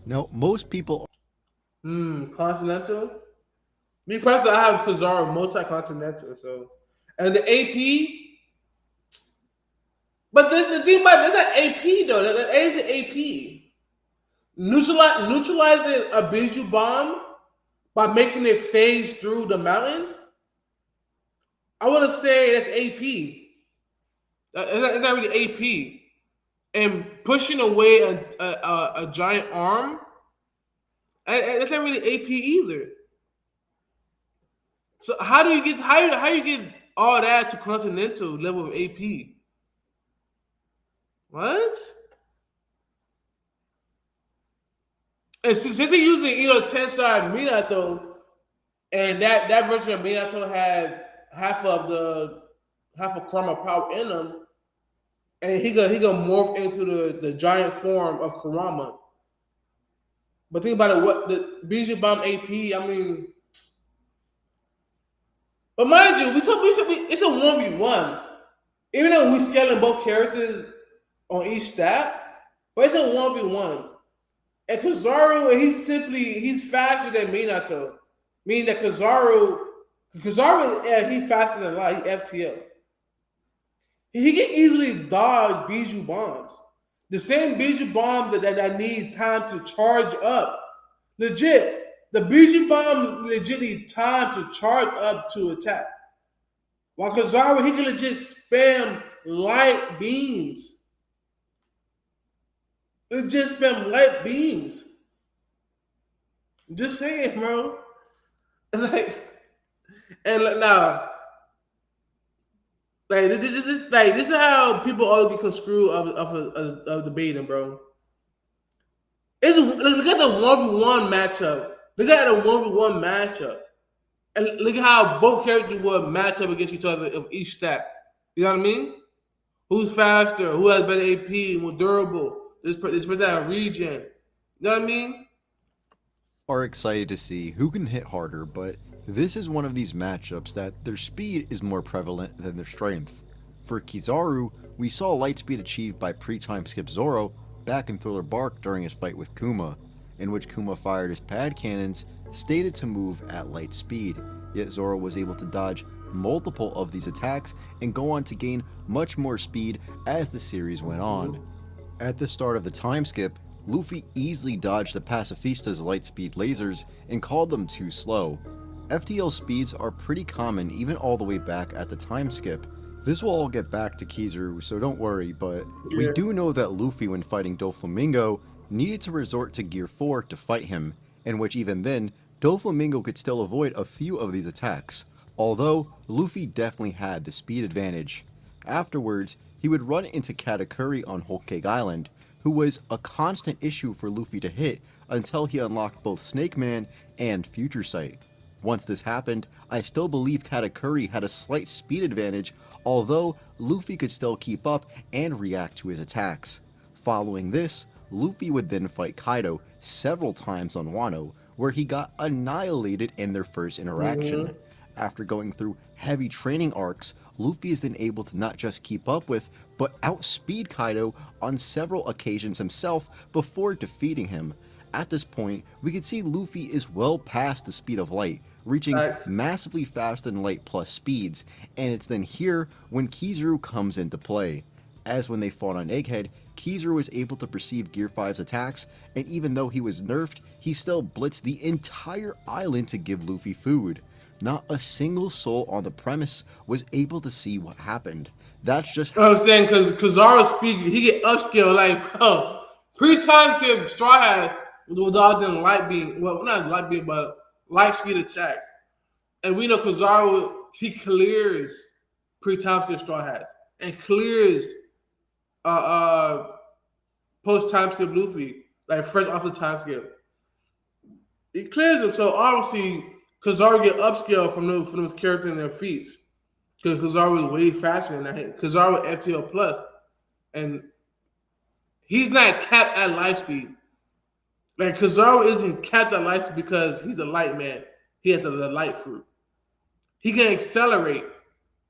S3: Now, most people...
S1: Continental? Me personally, I have Kizaru multi-continental, so... And the AP... But the thing about it, that's not AP, though. That is the AP. Neutralizing a Bijou bomb by making it phase through the mountain, I want to say that's AP. It's not really AP. And pushing away a giant arm, that's not really AP either. So how do you get all that to continental level of AP? What? And since they're using Edo Tensai Minato, and that version of Minato had half of Karma power in him, and he gonna morph into the giant form of Kurama. But think about it, what the Bijou Bomb AP, I mean, but mind you, it's a 1v1. Even though we scaling both characters on each stat, but it's a 1v1. And Kizaru, he's faster than Minato. Meaning that Kizaru, he's faster than a lot. He's FTL. He can easily dodge Bijou bombs. The same Bijou bomb that needs time to charge up. Legit. The Bijou bomb legit needs time to charge up to attack. While Kizaru, he can legit spam light beams. Just spam light beams. Just saying, bro. Now, this is how people always get construed of debating, bro. Look at the 1v1 matchup. Look at the 1v1 matchup, and look at how both characters would match up against each other of each stat. You know what I mean? Who's faster? Who has better AP? More durable? This person has regen. You know what I mean?
S3: Are excited to see who can hit harder, but this is one of these matchups that their speed is more prevalent than their strength. For Kizaru, we saw light speed achieved by pre-time skip Zoro back in Thriller Bark during his fight with Kuma, in which Kuma fired his pad cannons stated to move at light speed, yet Zoro was able to dodge multiple of these attacks and go on to gain much more speed as the series went on. At the start of the time skip, Luffy easily dodged the Pacifista's light speed lasers and called them too slow. FTL speeds are pretty common even all the way back at the time skip. This will all get back to Kizaru, so don't worry, but we
S1: Yeah.
S3: do know that Luffy, when fighting Doflamingo, needed to resort to Gear 4 to fight him, in which even then, Doflamingo could still avoid a few of these attacks, although Luffy definitely had the speed advantage. Afterwards, he would run into Katakuri on Whole Cake Island, who was a constant issue for Luffy to hit until he unlocked both Snake Man and Future Sight. Once this happened, I still believe Katakuri had a slight speed advantage, although Luffy could still keep up and react to his attacks. Following this, Luffy would then fight Kaido several times on Wano, where he got annihilated in their first interaction. After going through heavy training arcs, Luffy is then able to not just keep up with, but outspeed Kaido on several occasions himself before defeating him. At this point, we can see Luffy is well past the speed of light, reaching
S1: Facts.
S3: massively faster than light plus speeds, and it's then here when Kizaru comes into play. As when they fought on Egghead, Kizaru was able to perceive Gear 5's attacks, and even though he was nerfed, he still blitzed the entire island to give Luffy food. Not a single soul on the premise was able to see what happened. That's just
S1: You know what I'm saying? Because Kizaru speaking, he get upscale like, bro, pre-time skip Straw Hats without them light beam, well, not light beam, but light speed attacks. And we know Kizaru, he clears pre-time skip Straw Hats and clears post time skip Luffy, like fresh off the time skip. He clears them, so obviously Kizaru get upscale from those characters and their feats. Because Kizaru is way faster than that. Kizaru FTL plus, and he's not capped at light speed. Like Kizaru isn't capped at light speed because he's a light man. He has the light fruit. He can accelerate,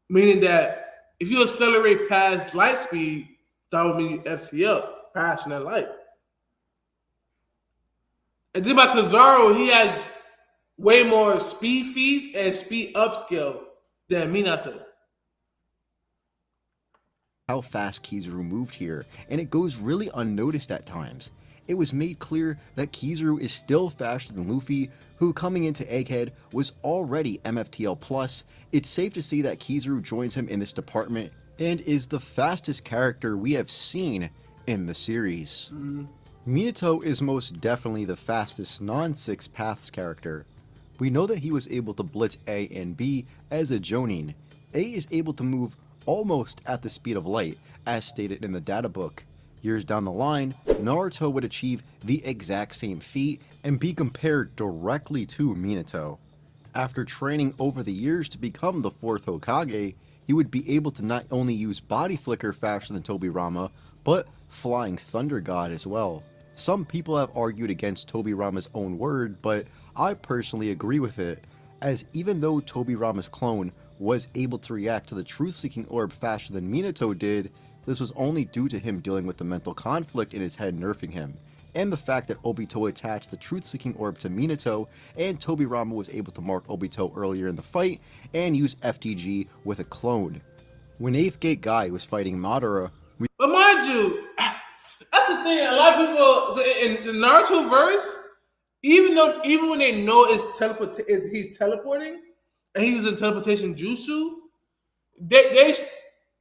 S1: meaning that if you accelerate past light speed, that would mean you FTL faster than light. And then by Kizaru, he has way more speed feeds and speed upscale than Minato.
S3: how fast Kizaru moved here, and it goes really unnoticed at times. It was made clear that Kizaru is still faster than Luffy, who coming into Egghead was already MFTL+. It's safe to say that Kizaru joins him in this department and is the fastest character we have seen in the series. Minato is most definitely the fastest non-Six Paths character. We know that he was able to blitz A and B as a Jonin. A is able to move almost at the speed of light, as stated in the data book. Years down the line, Naruto would achieve the exact same feat and be compared directly to Minato. After training over the years to become the 4th Hokage, he would be able to not only use Body Flicker faster than Tobirama, but Flying Thunder God as well. Some people have argued against Tobirama's own word, but I personally agree with it, as even though Tobirama's clone was able to react to the Truth-Seeking Orb faster than Minato did, this was only due to him dealing with the mental conflict in his head nerfing him, and the fact that Obito attached the Truth-Seeking Orb to Minato, and Tobirama was able to mark Obito earlier in the fight, and use FTG with a clone. When 8th Gate Guy was fighting Madara,
S1: But mind you, that's the thing. A lot of people in the Naruto verse, even when they know he's teleporting and he's using teleportation jutsu, they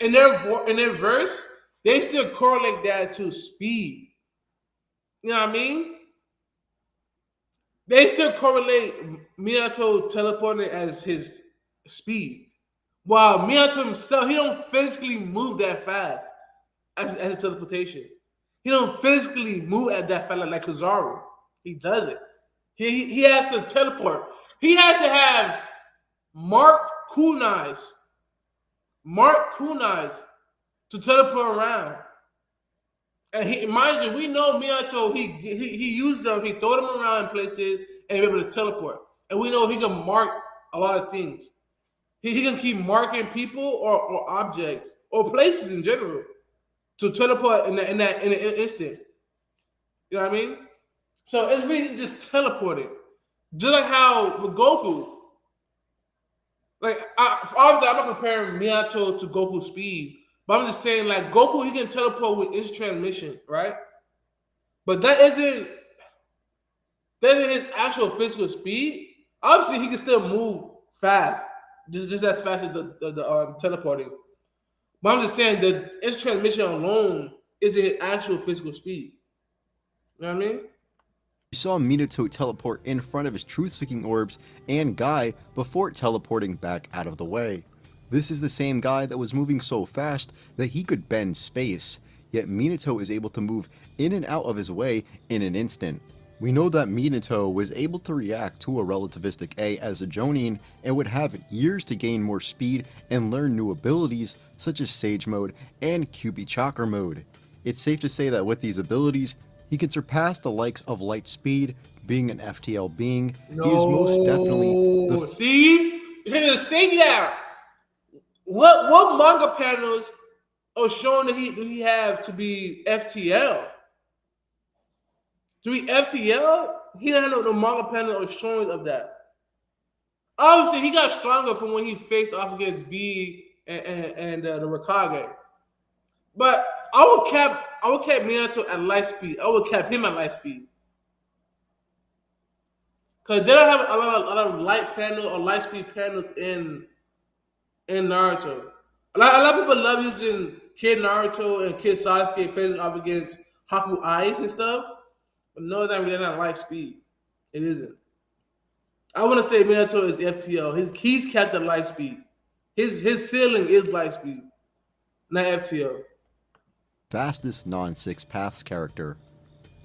S1: in their verse they still correlate that to speed. You know what I mean? They still correlate Minato teleporting as his speed, while Minato himself he don't physically move that fast as his teleportation. He don't physically move at that fast like Kizaru. He doesn't. He has to teleport. He has to have marked kunais to teleport around. And mind you, we know Minato, he used them, he throw them around places and be able to teleport. And we know he can mark a lot of things. He can keep marking people or objects or places in general to teleport in an instant. You know what I mean? So it's really just teleporting. Just like how with Goku. Like, obviously, I'm not comparing Minato to Goku's speed, but I'm just saying, like, Goku, he can teleport with instant transmission, right? But that isn't his actual physical speed. Obviously, he can still move fast, just as fast as the teleporting. But I'm just saying that its transmission alone is its actual physical speed. You know what I mean?
S3: We saw Minato teleport in front of his truth-seeking orbs and Guy before teleporting back out of the way. This is the same guy that was moving so fast that he could bend space, yet Minato is able to move in and out of his way in an instant. We know that Minato was able to react to a relativistic A as a Jonin and would have years to gain more speed and learn new abilities such as Sage Mode and QB Chakra Mode. It's safe to say that with these abilities, he can surpass the likes of Light Speed, being an FTL being.
S1: No.
S3: He is most definitely the
S1: See? You're gonna say that. What manga panels are showing that he have to be FTL? To be FTL? He doesn't know the manga panel or showing of that. Obviously, he got stronger from when he faced off against B and the Raikage. But I would cap Minato at light speed. I would cap him at light speed. Because they don't have a lot of light panel or light speed panels in Naruto. A lot of people love using Kid Naruto and Kid Sasuke facing off against Haku Eyes and stuff. But no, they're not light speed. It isn't. I want to say Minato is FTL. He's capped at light speed. His ceiling is light speed, not FTL.
S3: fastest non-six paths character.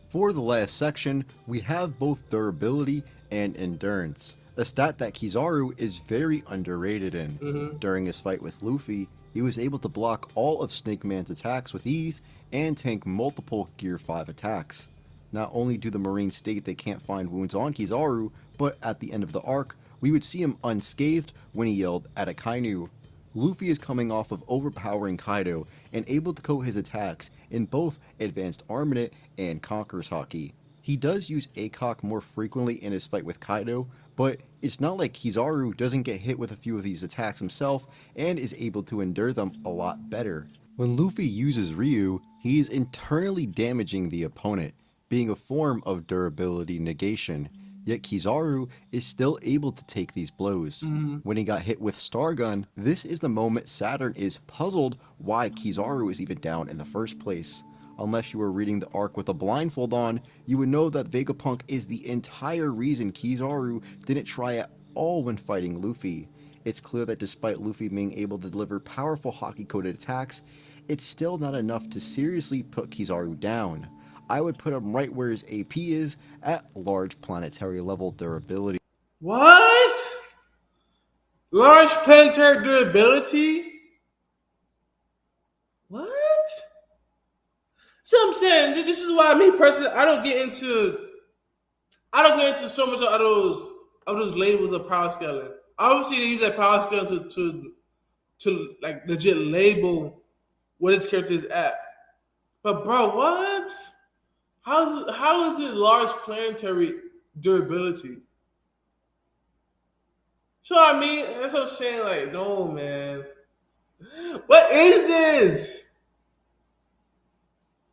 S3: For the last section, we have both durability and endurance, a stat that Kizaru is very underrated in. During his fight with Luffy, he was able to block all of Snake Man's attacks with ease and tank multiple Gear 5 attacks. Not only do the Marines state they can't find wounds on Kizaru, but at the end of the arc, we would see him unscathed when he yelled at Akainu. Luffy is coming off of overpowering Kaido and able to coat his attacks in both Advanced Armament and Conqueror's Haki. He does use ACOG more frequently in his fight with Kaido, but it's not like Kizaru doesn't get hit with a few of these attacks himself and is able to endure them a lot better. When Luffy uses Ryu, he is internally damaging the opponent, being a form of durability negation. Yet Kizaru is still able to take these blows. When he got hit with Stargun, this is the moment Saturn is puzzled why Kizaru is even down in the first place. Unless you were reading the arc with a blindfold on, you would know that Vegapunk is the entire reason Kizaru didn't try at all when fighting Luffy. It's clear that despite Luffy being able to deliver powerful Haki-coded attacks, it's still not enough to seriously put Kizaru down. I would put him right where his AP is, at large planetary level durability.
S1: What? Large planetary durability? What? See what I'm saying? This is why me personally, I don't get into so much of those labels of power scaling. Obviously, they use that power scaling to like legit label what his character is at. But bro, what? How is it large planetary durability? So I mean, that's what I'm saying. Like, no, man. What is this?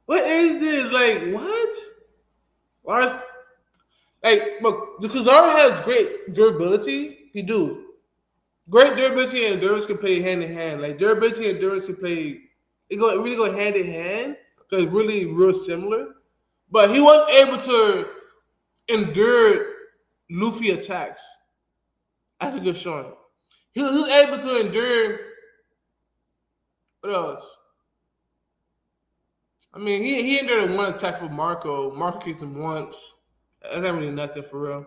S1: What is this? Like, what? Large, like, look, the Kizaru has great durability. He do. Great durability and endurance can play hand in hand. Like, durability and endurance can play. It really go hand in hand because it's really real similar. But he was able to endure Luffy attacks. That's a good showing. He was able to endure. What else? I mean, he endured one attack from Marco. Marco kicked him once. That's not really nothing for real.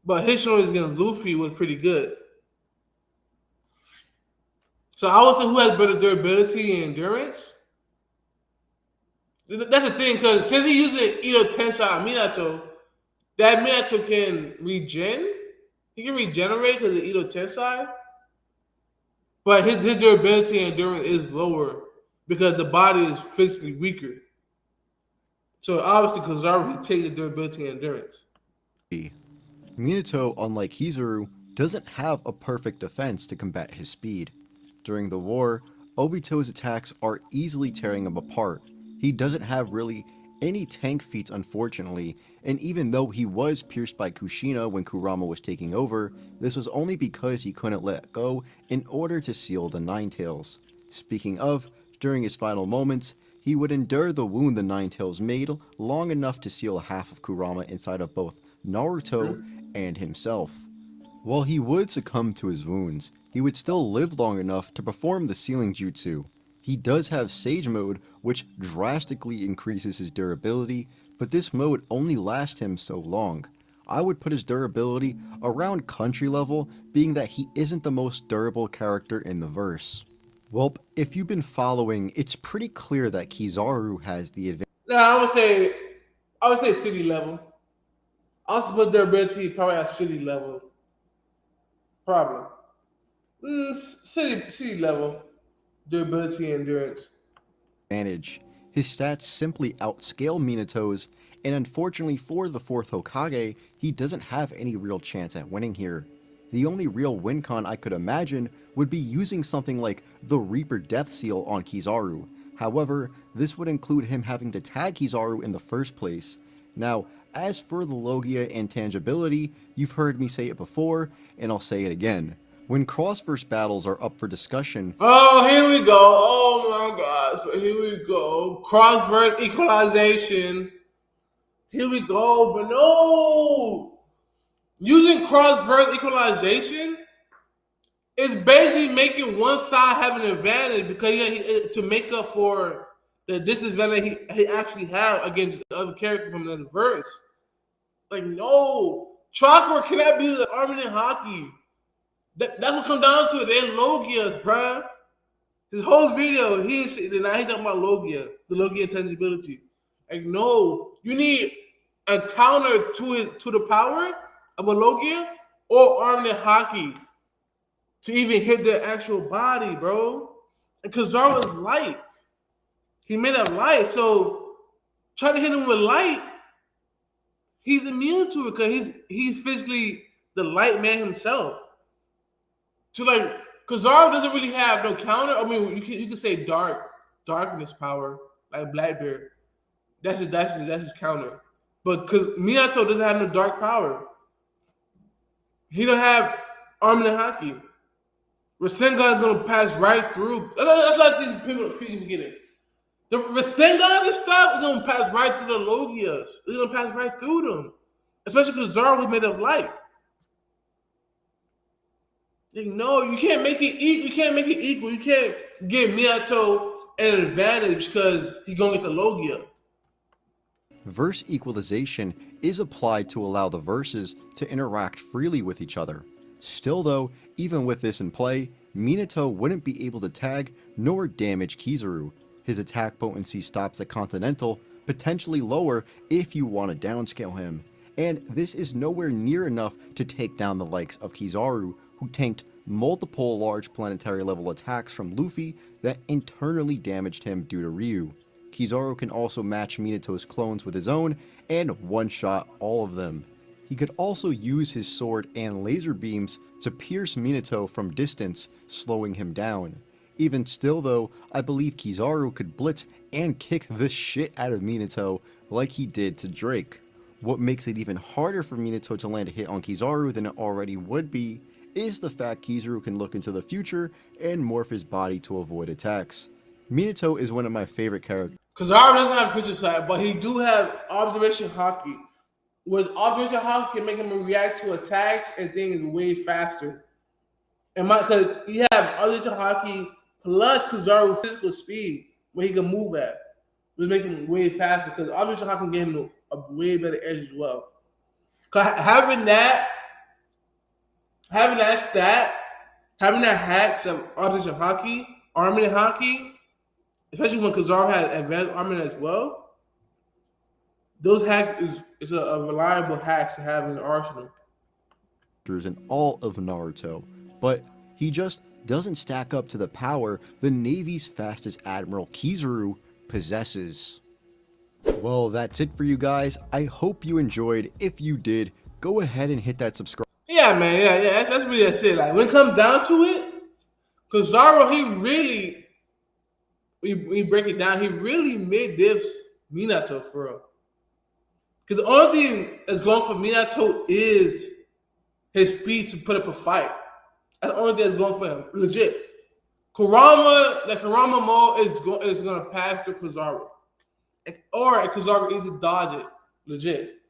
S1: But his showing against Luffy was pretty good. So I would say who has better durability and endurance? That's the thing, because since he using Ito Tensai on Minato, that Minato can regen. He can regenerate because of Ito Tensai. But his durability and endurance is lower because the body is physically weaker. So obviously, Kizaru can take the durability and endurance.
S3: Minato, unlike Kizaru, doesn't have a perfect defense to combat his speed. During the war, Obito's attacks are easily tearing him apart. He doesn't have really any tank feats, unfortunately, and even though he was pierced by Kushina when Kurama was taking over, this was only because he couldn't let go in order to seal the Ninetales. Speaking of, during his final moments, he would endure the wound the Nine-Tails made long enough to seal half of Kurama inside of both Naruto and himself. While he would succumb to his wounds, he would still live long enough to perform the sealing jutsu. He does have Sage Mode, which drastically increases his durability, but this mode only lasts him so long. I would put his durability around country level, being that he isn't the most durable character in the verse. Well, if you've been following, it's pretty clear that Kizaru has the advantage.
S1: No, I would say city level. I also put durability probably at city level. Probably. City level. Durability and endurance.
S3: His stats simply outscale Minato's, and unfortunately for the 4th Hokage, he doesn't have any real chance at winning here. The only real win con I could imagine would be using something like the Reaper Death Seal on Kizaru. However, this would include him having to tag Kizaru in the first place. Now, as for the Logia and tangibility, you've heard me say it before, and I'll say it again. When cross-verse battles are up for discussion...
S1: Oh, here we go. Oh my gosh. Here we go. Cross-verse equalization. Here we go. But no! Using cross-verse equalization is basically making one side have an advantage because to make up for the disadvantage he actually had against the other character from the verse. Like, no. Chakra cannot be the Armin and Hockey. That's what comes down to it. They're Logias, bruh. His whole video, now he's talking about Logia, the Logia intangibility. Like, no, you need a counter to the power of a Logia or Armin and Hockey to even hit the actual body, bro. And Kizaru is light. He made it light, so try to hit him with light. He's immune to it because he's physically the light man himself. So like Kizaru doesn't really have no counter. I mean, you could say darkness power, like Blackbeard. That's his counter. But because Minato doesn't have no dark power. He don't have Armin and Hockey. Rasengan is gonna pass right through. That's like people forget it. The Rasengan and stuff is gonna pass right through the Logias. It's gonna pass right through them. Especially because Kizaru was made of light. Like, no, you can't make it equal. You can't make it equal. You can't give Minato an advantage because he's going to get the Logia.
S3: Verse equalization is applied to allow the verses to interact freely with each other. Still though, even with this in play, Minato wouldn't be able to tag nor damage Kizaru. His attack potency stops at Continental, potentially lower if you want to downscale him. And this is nowhere near enough to take down the likes of Kizaru, who tanked multiple large planetary level attacks from Luffy that internally damaged him due to Ryu. Kizaru can also match Minato's clones with his own and one-shot all of them. He could also use his sword and laser beams to pierce Minato from distance, slowing him down. Even still though, I believe Kizaru could blitz and kick the shit out of Minato like he did to Drake. What makes it even harder for Minato to land a hit on Kizaru than it already would be is the fact Kizaru can look into the future and morph his body to avoid attacks. Minato is one of my favorite characters.
S1: Kizaru doesn't have future sight, but he do have observation Hockey. Whereas observation Hockey can make him react to attacks and things way faster. And because he have observation Hockey plus Kizaru physical speed where he can move at, which make him way faster because observation Hockey can give him a way better edge as well. Cause having that stat, having that hacks of observation Hockey, Armin and Hockey, especially when Kizaru has advanced Armin as well, those hacks is a reliable hack to have in the arsenal.
S3: In all of Naruto, but he just doesn't stack up to the power the Navy's fastest admiral Kizaru possesses. Well, that's it for you guys. I hope you enjoyed. If you did, go ahead and hit that subscribe.
S1: Yeah, man. Yeah. That's really that's it. Like when it comes down to it, Kizaru, he really, we break it down. He really mid diffs Minato for real. Because the only thing that's going for Minato is his speed to put up a fight. That's the only thing that's going for him, legit. Kurama mode is gonna pass through Kizaru. Or Kizaru easy dodge it. Legit.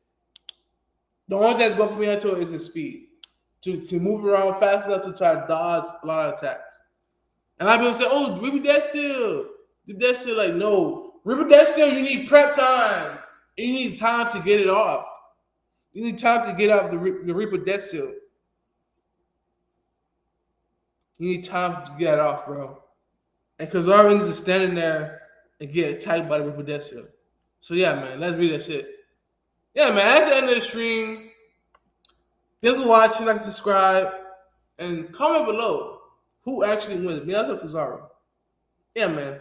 S1: The only thing that's going for me into it is his speed. To move around fast enough to try to dodge a lot of attacks. And I've been saying, oh, Reaper Death Seal. The Death Seal, like, no. Reaper Death Seal, you need prep time. You need time to get it off. You need time to get off the Reaper Death Seal. You need time to get it off, bro. And Kizaru needs to stand in there and get attacked by the Reaper Death Seal. So, yeah, man, let's read that shit. Yeah, man, that's the end of the stream. Thanks for watching, like, subscribe, and comment below who actually wins, me or Kizaru. Yeah, man.